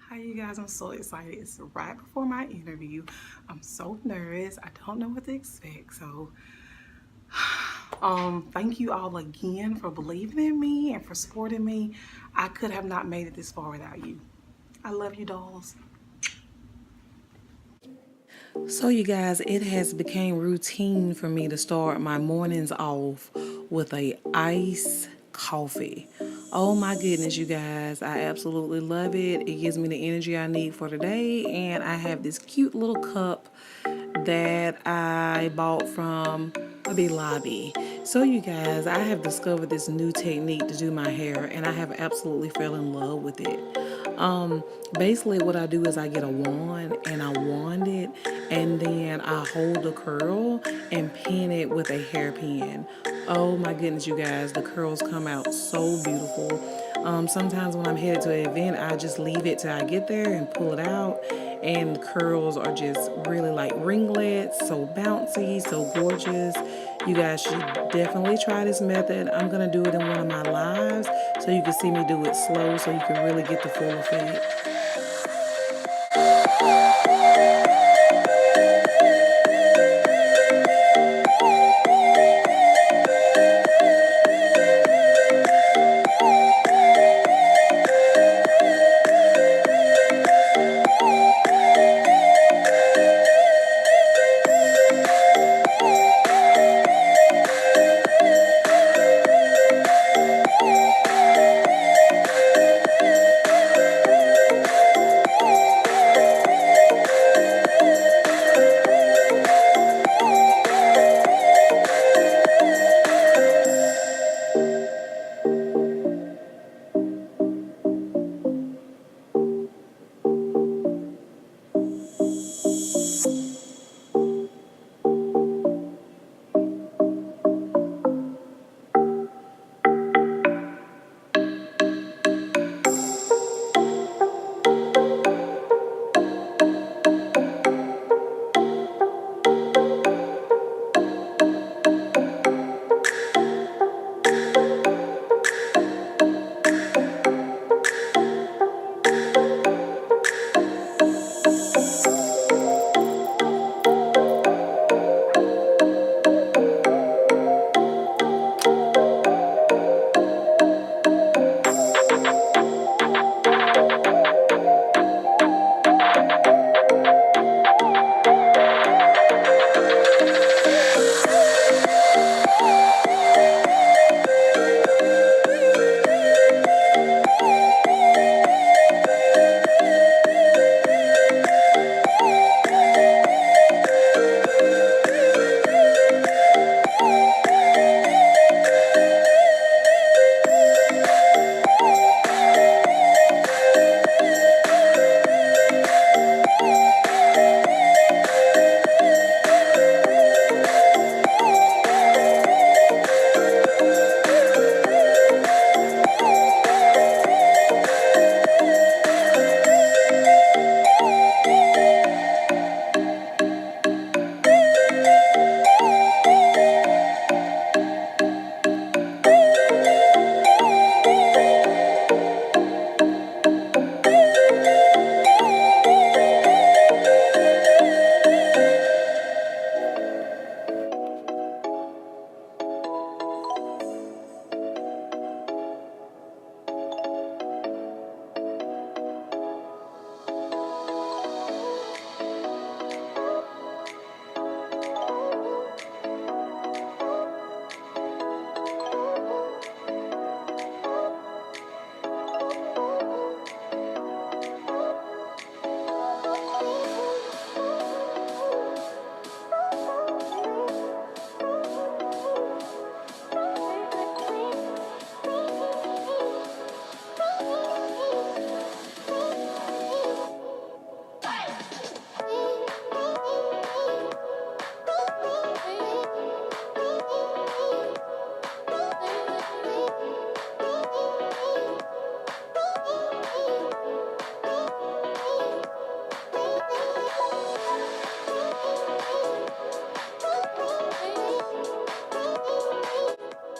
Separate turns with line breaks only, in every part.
Hi, you guys. I'm so excited. It's right before my interview. I'm so nervous. I don't know what to expect. So, thank you all again for believing in me and for supporting me. I could have not made it this far without you. I love you, dolls. So you guys, it has become routine for me to start my mornings off with a iced coffee. Oh my goodness, you guys, I absolutely love it. It gives me the energy I need for the day, and I have this cute little cup that I bought from Hobby Lobby. So you guys, I have discovered this new technique to do my hair, and I have absolutely fell in love with it. Basically what I do is I get a wand and I wand it, and then I hold the curl and pin it with a hairpin. Oh my goodness, you guys, the curls come out so beautiful. Sometimes when I'm headed to an event, I just leave it till I get there and pull it out, and the curls are just really like ringlets, so bouncy, so gorgeous. You guys should definitely try this method. I'm gonna do it in one of my lives so you can see me do it slow so you can really get the full effect.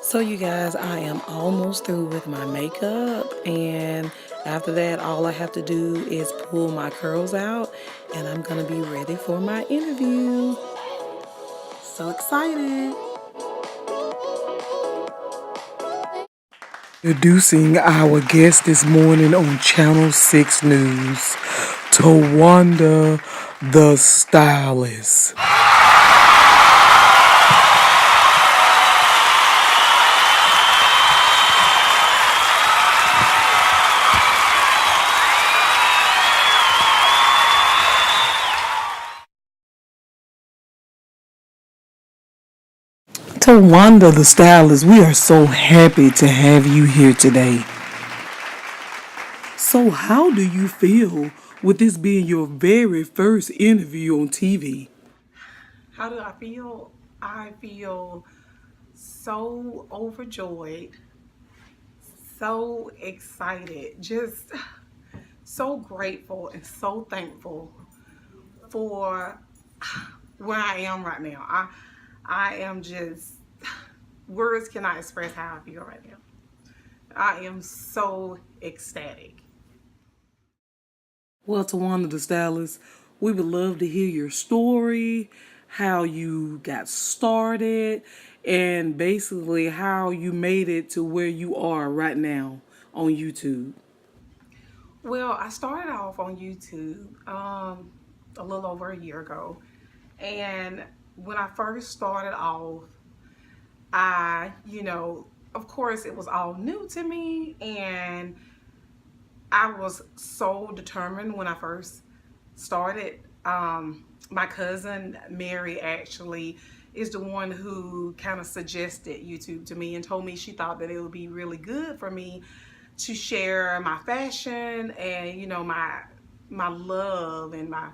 So you guys, I am almost through with my makeup, and after that all I have to do is pull my curls out and I'm gonna be ready for my interview. So excited. Introducing our guest this morning on Channel 6 News, Tawanda the Stylist. Tawanda the Stylist, we are so happy to have you here today. So, how do you feel with this being your very first interview on TV?
How do I feel? I feel so overjoyed, so excited, just so grateful and so thankful for where I am right now. I am just words cannot express how I feel right now. I am so ecstatic.
Well, Tawanda the Stylist, we would love to hear your story, how you got started, and basically how you made it to where you are right now on YouTube.
Well, I started off on YouTube a little over a year ago. And when I first started off, of course, it was all new to me. And I was so determined when I first started. My cousin, Mary, actually is the one who kind of suggested YouTube to me and told me she thought that it would be really good for me to share my fashion and, my love and my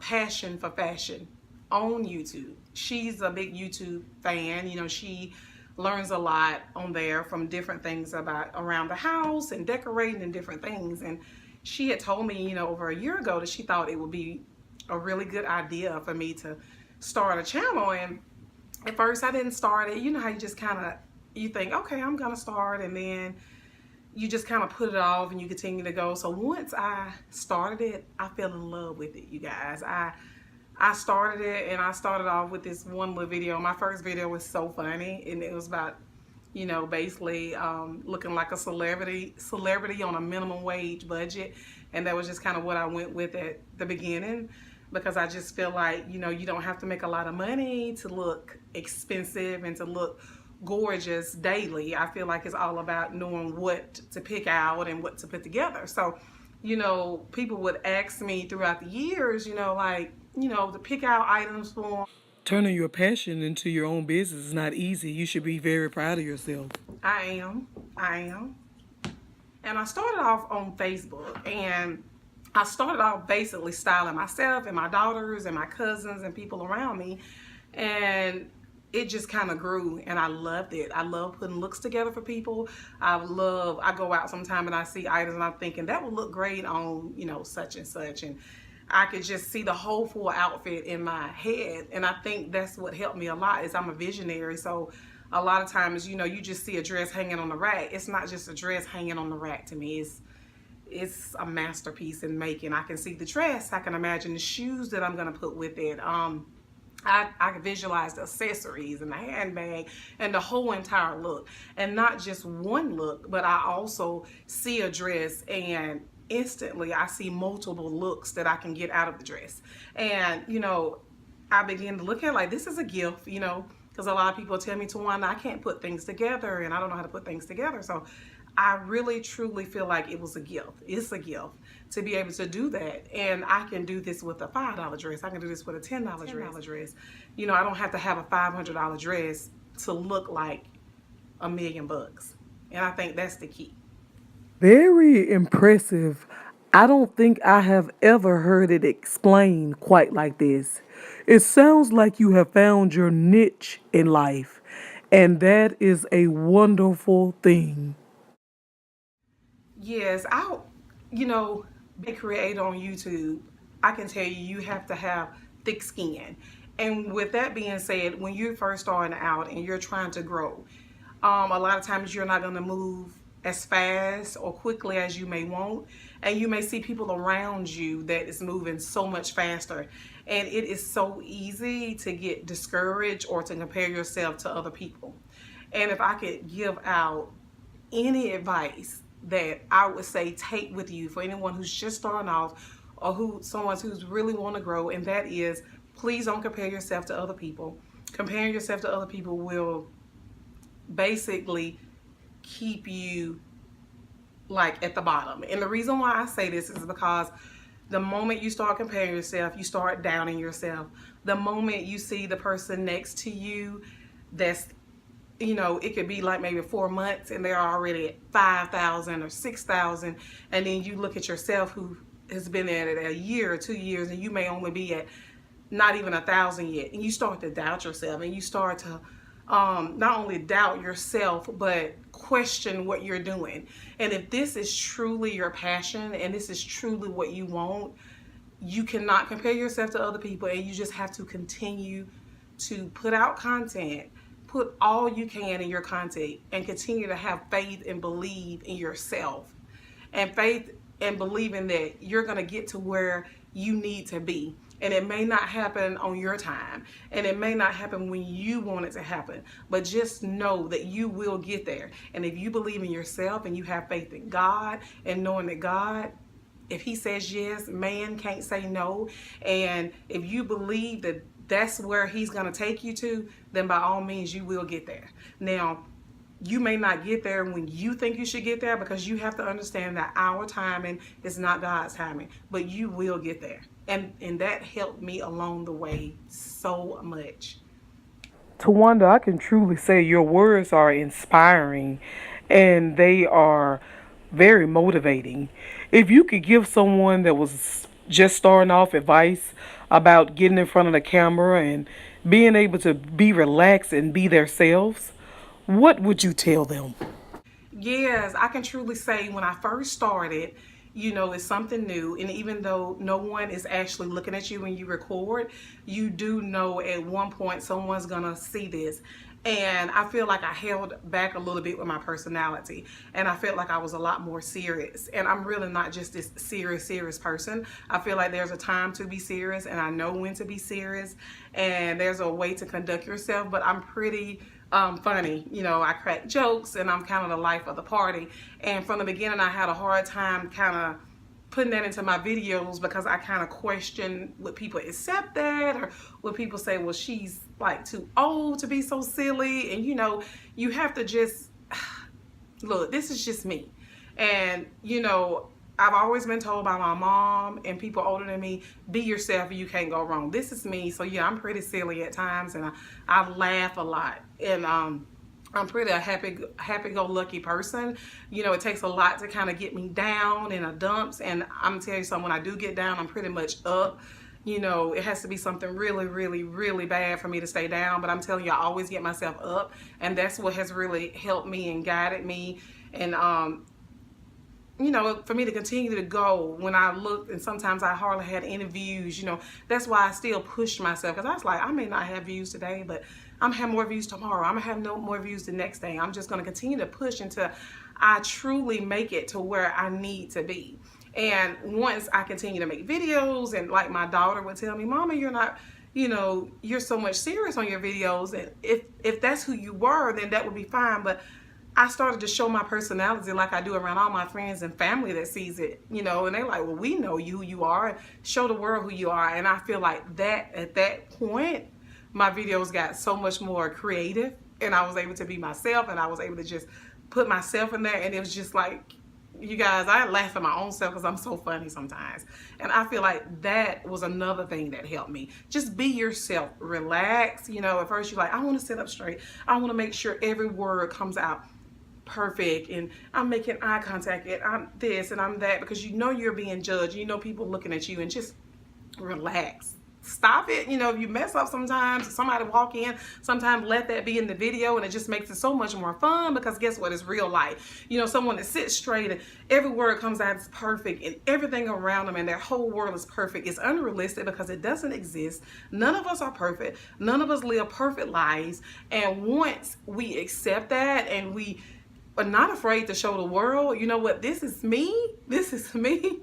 passion for fashion on YouTube. She's a big YouTube fan. She learns a lot on there from different things about around the house and decorating and different things. And she had told me, over a year ago that she thought it would be a really good idea for me to start a channel. And at first I didn't start it. You know how you just kind of, you think, okay, I'm going to start. And then you just kind of put it off and you continue to go. So once I started it, I fell in love with it, you guys. I started it and I started off with this one little video. My first video was so funny, and it was about, basically looking like a celebrity on a minimum wage budget. And that was just kind of what I went with at the beginning, because I just feel like, you don't have to make a lot of money to look expensive and to look gorgeous daily. I feel like it's all about knowing what to pick out and what to put together. So, people would ask me throughout the years, to pick out items for them.
Turning your passion into your own business is not easy. You should be very proud of yourself.
I am. I am. And I started off on Facebook, and I started off basically styling myself and my daughters and my cousins and people around me. And it just kind of grew, and I loved it. I love putting looks together for people. I go out sometime and I see items and I'm thinking that would look great on, such and such. And I could just see the whole full outfit in my head. And I think that's what helped me a lot, is I'm a visionary. So a lot of times, you just see a dress hanging on the rack. It's not just a dress hanging on the rack to me. It's a masterpiece in making. I can see the dress. I can imagine the shoes that I'm going to put with it. I can visualize the accessories and the handbag and the whole entire look. And not just one look, but I also see a dress and instantly I see multiple looks that I can get out of the dress. And, I begin to look at it like, this is a gift, because a lot of people tell me, Tawanda, I can't put things together and I don't know how to put things together. So I really truly feel like it was a gift. It's a gift to be able to do that. And I can do this with a $5 dress. I can do this with a $10 dress. I don't have to have a $500 dress to look like $1,000,000. And I think that's the key.
Very impressive. I don't think I have ever heard it explained quite like this. It sounds like you have found your niche in life, and that is a wonderful thing.
Yes, be creative on YouTube. I can tell you have to have thick skin. And with that being said, when you're first starting out and you're trying to grow, A lot of times you're not going to move as fast or quickly as you may want, and you may see people around you that is moving so much faster, and it is so easy to get discouraged or to compare yourself to other people. And if I could give out any advice that I would say take with you for anyone who's just starting off, or someone who's really want to grow, and that is, please don't compare yourself to other people. Comparing yourself to other people will basically keep you like at the bottom. And the reason why I say this is because the moment you start comparing yourself, you start doubting yourself. The moment you see the person next to you that's, it could be like maybe 4 months and they're already at 5,000 or 6,000, and then you look at yourself who has been at it a year or 2 years, and you may only be at not even 1,000 yet, and you start to doubt yourself, and you start to not only doubt yourself but question what you're doing. And if this is truly your passion and this is truly what you want, you cannot compare yourself to other people, and you just have to continue to put out content, put all you can in your content, and continue to have faith and believe in yourself, and faith and believing that you're going to get to where you need to be. And it may not happen on your time, and it may not happen when you want it to happen, but just know that you will get there. And if you believe in yourself and you have faith in God, and knowing that God, if he says yes, man can't say no, and if you believe that that's where he's going to take you to, then by all means you will get there. Now, you may not get there when you think you should get there, because you have to understand that our timing is not God's timing, but you will get there. And that helped me along the way so much.
Tawanda, I can truly say your words are inspiring and they are very motivating. If you could give someone that was just starting off advice about getting in front of the camera and being able to be relaxed and be themselves, what would you tell them?
Yes, I can truly say when I first started, it's something new. And even though no one is actually looking at you when you record, you do know at one point someone's going to see this. And I feel like I held back a little bit with my personality. And I felt like I was a lot more serious. And I'm really not just this serious person. I feel like there's a time to be serious, and I know when to be serious. And there's a way to conduct yourself. But I'm pretty funny. I crack jokes, and I'm kind of the life of the party. And from the beginning, I had a hard time kind of putting that into my videos, because I kind of question, would people accept that, or would people say, well, she's like too old to be so silly? And you have to just look, this is just me. And I've always been told by my mom and people older than me, be yourself and you can't go wrong. This is me. So yeah, I'm pretty silly at times, and I laugh a lot. And I'm pretty a happy-go-lucky person. It takes a lot to kind of get me down in a dumps. And I'm telling you something, when I do get down, I'm pretty much up. It has to be something really, really, really bad for me to stay down. But I'm telling you, I always get myself up. And that's what has really helped me and guided me. And, for me to continue to go when I looked, and sometimes I hardly had any views, that's why I still pushed myself, because I was like, I may not have views today, but I'm gonna have more views tomorrow. I'm gonna have no more views the next day. I'm just gonna continue to push until I truly make it to where I need to be. And once I continue to make videos, and like my daughter would tell me, Mama, you're not, you're so much serious on your videos. And if that's who you were, then that would be fine. But I started to show my personality like I do around all my friends and family that sees it, and they're like, well, we know you, who you are, and show the world who you are. And I feel like that at that point, my videos got so much more creative, and I was able to be myself, and I was able to just put myself in there. And it was just like, you guys, I laugh at my own self because I'm so funny sometimes. And I feel like that was another thing that helped me. Just be yourself, relax. At first you're like, I want to sit up straight. I want to make sure every word comes out perfect, and I'm making eye contact, and I'm this and I'm that, because you're being judged, people looking at you, and just relax. stop it. You know, if you mess up sometimes, somebody walk in, sometimes let that be in the video, and it just makes it so much more fun, because guess what? It's real life. You know, someone that sits straight and every word comes out is perfect, and everything around them and their whole world is perfect. It's unrealistic because it doesn't exist. None of us are perfect. None of us live perfect lives. And once we accept that and we are not afraid to show the world, you know what, this is me. This is me.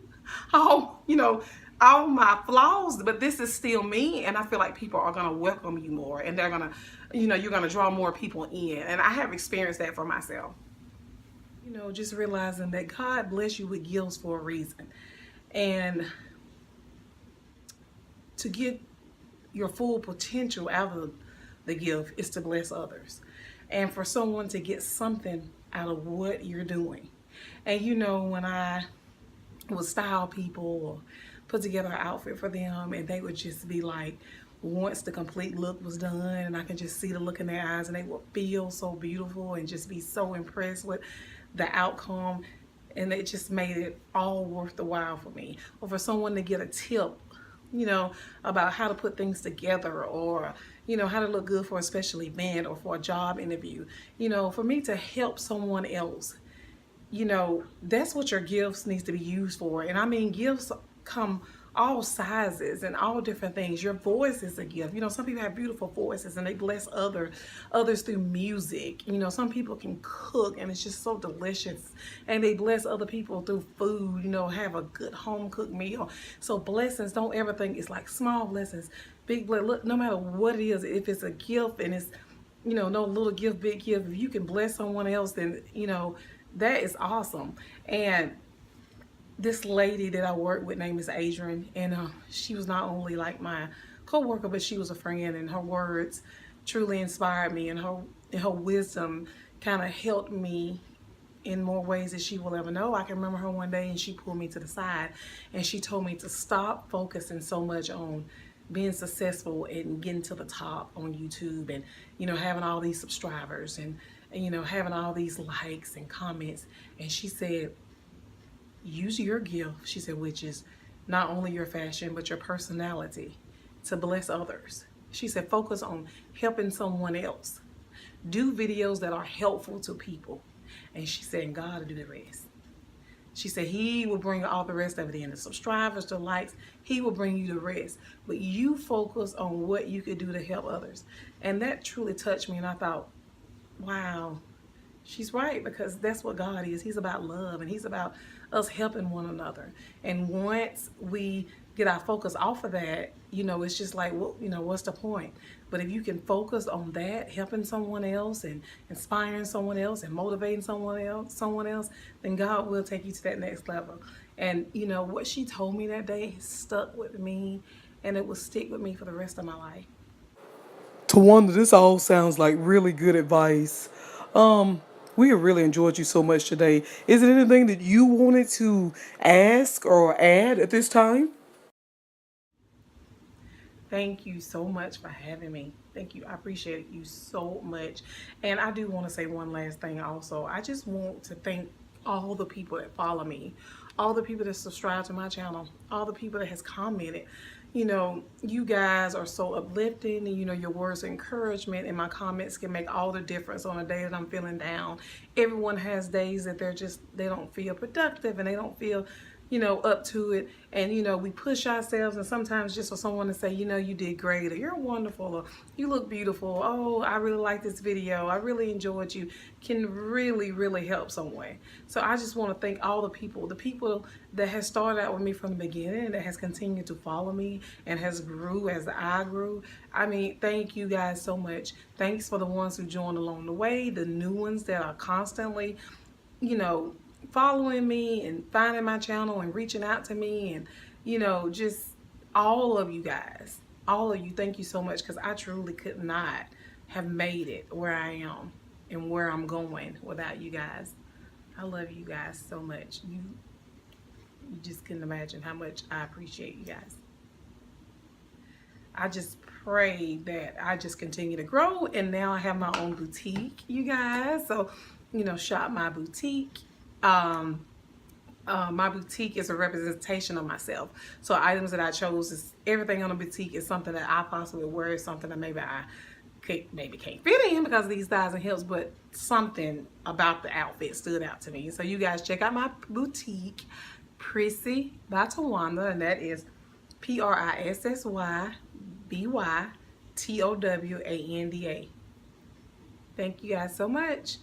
Oh, you know, all my flaws, but this is still me. And I feel like people are going to welcome you more, and they're going to, you know, you're going to draw more people in. And I have experienced that for myself. You know, just realizing that God bless you with gifts for a reason. And to get your full potential out of the gift is to bless others. And for someone to get something out of what you're doing. And you know, when I would style people or put together an outfit for them, and they would just be like, once the complete look was done, and I can just see the look in their eyes, and they would feel so beautiful and just be so impressed with the outcome, and it just made it all worth the while for me. Or for someone to get a tip, you know, about how to put things together, or you know, how to look good for a special event or for a job interview, you know, for me to help someone else, you know, that's what your gifts needs to be used for. And I mean, gifts come all sizes and all different things. Your voice is a gift. You know, some people have beautiful voices and they bless others through music. You know, some people can cook and it's just so delicious, and they bless other people through food, you know, have a good home cooked meal. So blessings, don't ever think it's like small blessings, big blessings. Look, no matter what it is, if it's a gift and it's, you know, no little gift, big gift, if you can bless someone else, then, you know, that is awesome. And this lady that I work with, name is Adrian, and she was not only like my co-worker, but she was a friend, and her words truly inspired me, and her wisdom kind of helped me in more ways than she will ever know. I can remember her one day, and she pulled me to the side and she told me to stop focusing so much on being successful and getting to the top on YouTube, and you know, having all these subscribers and you know, having all these likes and comments. And she said, use your gift, she said, which is not only your fashion, but your personality, to bless others. She said, focus on helping someone else. Do videos that are helpful to people. And she said, God will do the rest. She said, he will bring all the rest of it in. The subscribers, the likes, he will bring you the rest. But you focus on what you could do to help others. And that truly touched me. And I thought, wow, she's right, because that's what God is. He's about love, and he's about us helping one another. And once we get our focus off of that, you know, it's just like, well, you know, what's the point? But if you can focus on that, helping someone else and inspiring someone else and motivating someone else, then God will take you to that next level. And you know, what she told me that day stuck with me, and it will stick with me for the rest of my life.
Tawanda, this all sounds like really good advice. We have really enjoyed you so much today. Is there anything that you wanted to ask or add at this time?
Thank you so much for having me. Thank you. I appreciate you so much. And I do want to say one last thing also. I just want to thank all the people that follow me, all the people that subscribe to my channel, all the people that has commented. You know, you guys are so uplifting, and you know, your words of encouragement and my comments can make all the difference on a day that I'm feeling down. Everyone has days that they don't feel productive, and they don't feel, you know, up to it. And you know, we push ourselves, and sometimes just for someone to say, you know, you did great, or you're wonderful, or you look beautiful, oh, I really like this video, I really enjoyed you, can really, really help someone. So I just want to thank all the people that has started out with me from the beginning, that has continued to follow me and has grew as I grew. I mean, thank you guys so much. Thanks for the ones who joined along the way, the new ones that are constantly, you know, following me and finding my channel and reaching out to me, and you know, just all of you guys, all of you, thank you so much, because I truly could not have made it where I am and where I'm going without you guys. I love you guys so much. You just couldn't imagine how much I appreciate you guys. I just pray that I just continue to grow, and now I have my own boutique, you guys. So, you know, shop my boutique. my boutique is a representation of myself. So items that I chose is everything on the boutique is something that I possibly wear, is something that maybe I maybe can't fit in because of these thighs and hips, but something about the outfit stood out to me. So you guys check out my boutique, Prissy by Towanda, and that is PrissybYTowanda. Thank you guys so much.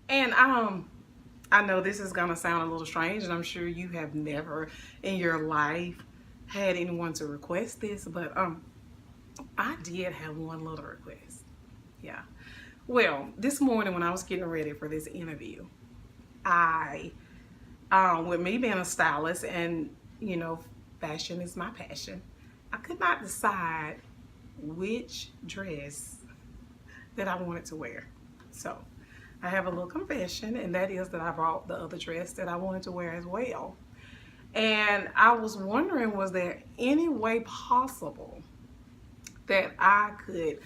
And I know this is gonna sound a little strange, and I'm sure you have never in your life had anyone to request this, but I did have one little request. Yeah. Well, this morning when I was getting ready for this interview, I, with me being a stylist and, you know, fashion is my passion, I could not decide which dress that I wanted to wear. So I have a little confession, and that is that I brought the other dress that I wanted to wear as well. And I was wondering, was there any way possible that I could,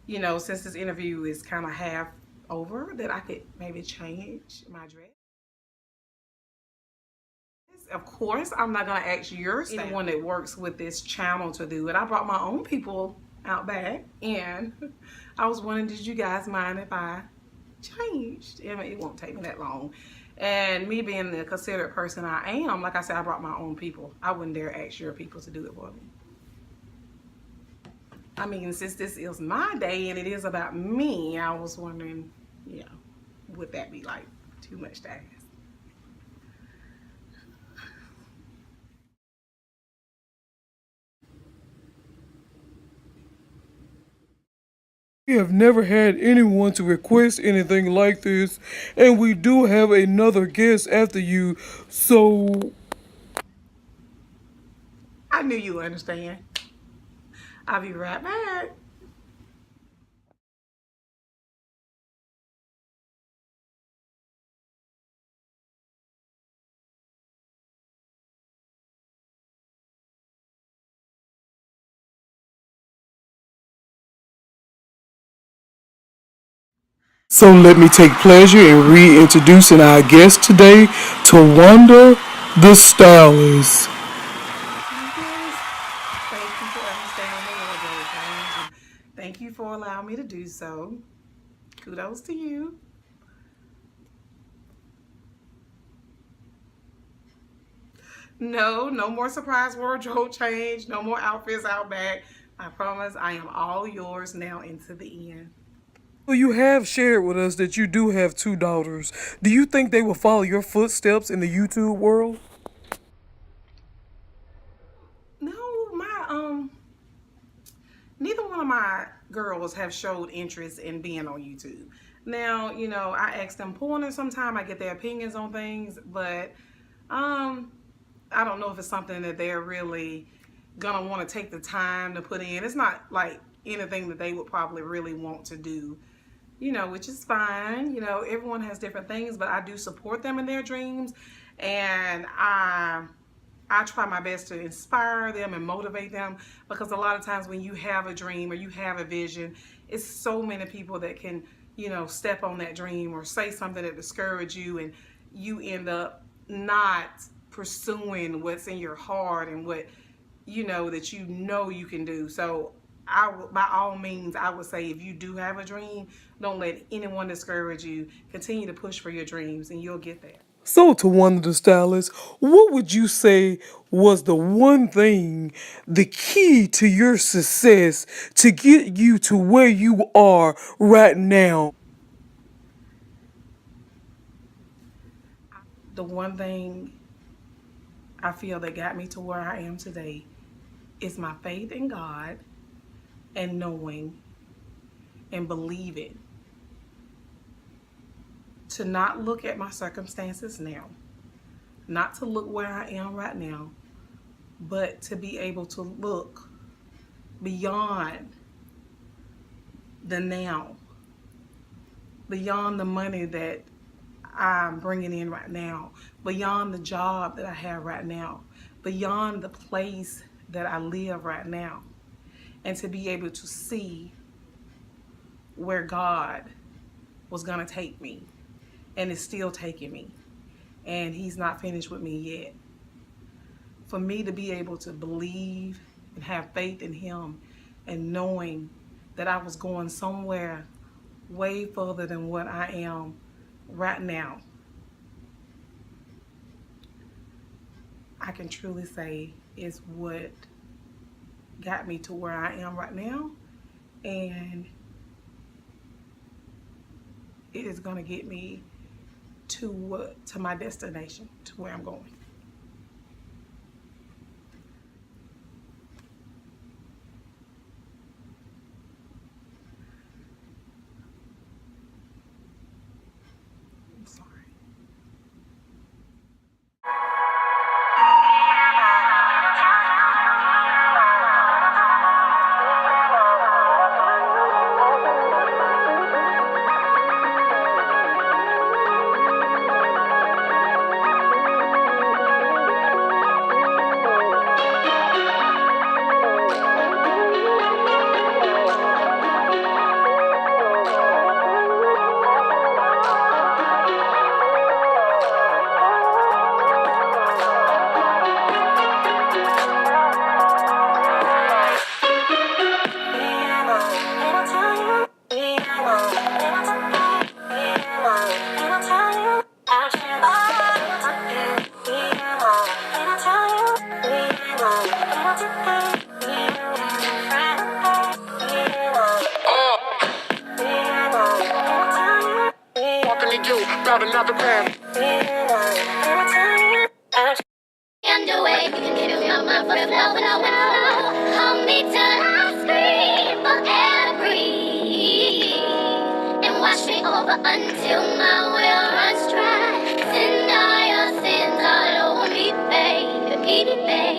you know, since this interview is kind of half over, that I could maybe change my dress? Of course, I'm not gonna ask anyone that works with this channel to do it. I brought my own people out back, and I was wondering, did you guys mind if I changed? I mean, it won't take me that long. And me being the considerate person I am, like I said, I brought my own people. I wouldn't dare ask your people to do it for me. I mean, since this is my day and it is about me, I was wondering, you know, would that be like too much to ask?
We have never had anyone to request anything like this, and we do have another guest after you, so
I knew you would understand. I'll be right back.
let me take pleasure in reintroducing our guest today, Towanda the Stylist.
Yes. Thank you for understanding the wardrobe change. And thank you for allowing me to do so. Kudos to you. No, no more surprise wardrobe change. No more outfits out back. I promise I am all yours now into the end.
Well, you have shared with us that you do have two daughters. Do you think they will follow your footsteps in the YouTube world?
No, neither one of my girls have showed interest in being on YouTube. Now, you know, I ask them pointers sometime, I get their opinions on things, but I don't know if it's something that they're really gonna want to take the time to put in. It's not like anything that they would probably really want to do, you know, which is fine. You know, everyone has different things, but I do support them in their dreams, and I try my best to inspire them and motivate them, because a lot of times when you have a dream or you have a vision, it's so many people that can, you know, step on that dream or say something that discourage you, and you end up not pursuing what's in your heart and what you know you can do. So by all means, I would say, if you do have a dream, don't let anyone discourage you. Continue to push for your dreams and you'll get there.
So, Towanda the Stylist, what would you say was the one thing, the key to your success to get you to where you are right now?
The one thing I feel that got me to where I am today is my faith in God, and knowing and believing to not look at my circumstances now, not to look where I am right now, but to be able to look beyond the now, beyond the money that I'm bringing in right now, beyond the job that I have right now, beyond the place that I live right now, and to be able to see where God was going to take me and is still taking me. and he's not finished with me yet. For me to be able to believe and have faith in him, and knowing that I was going somewhere way further than what I am right now, I can truly say is what got me to where I am right now, and it is going to get me to my destination, to where I'm going. I'm sorry.
About another path. Underway, you can kill me on my foot, hold me till I scream forever, and wash me over until my will runs dry. Send all your sins all over me, baby, baby.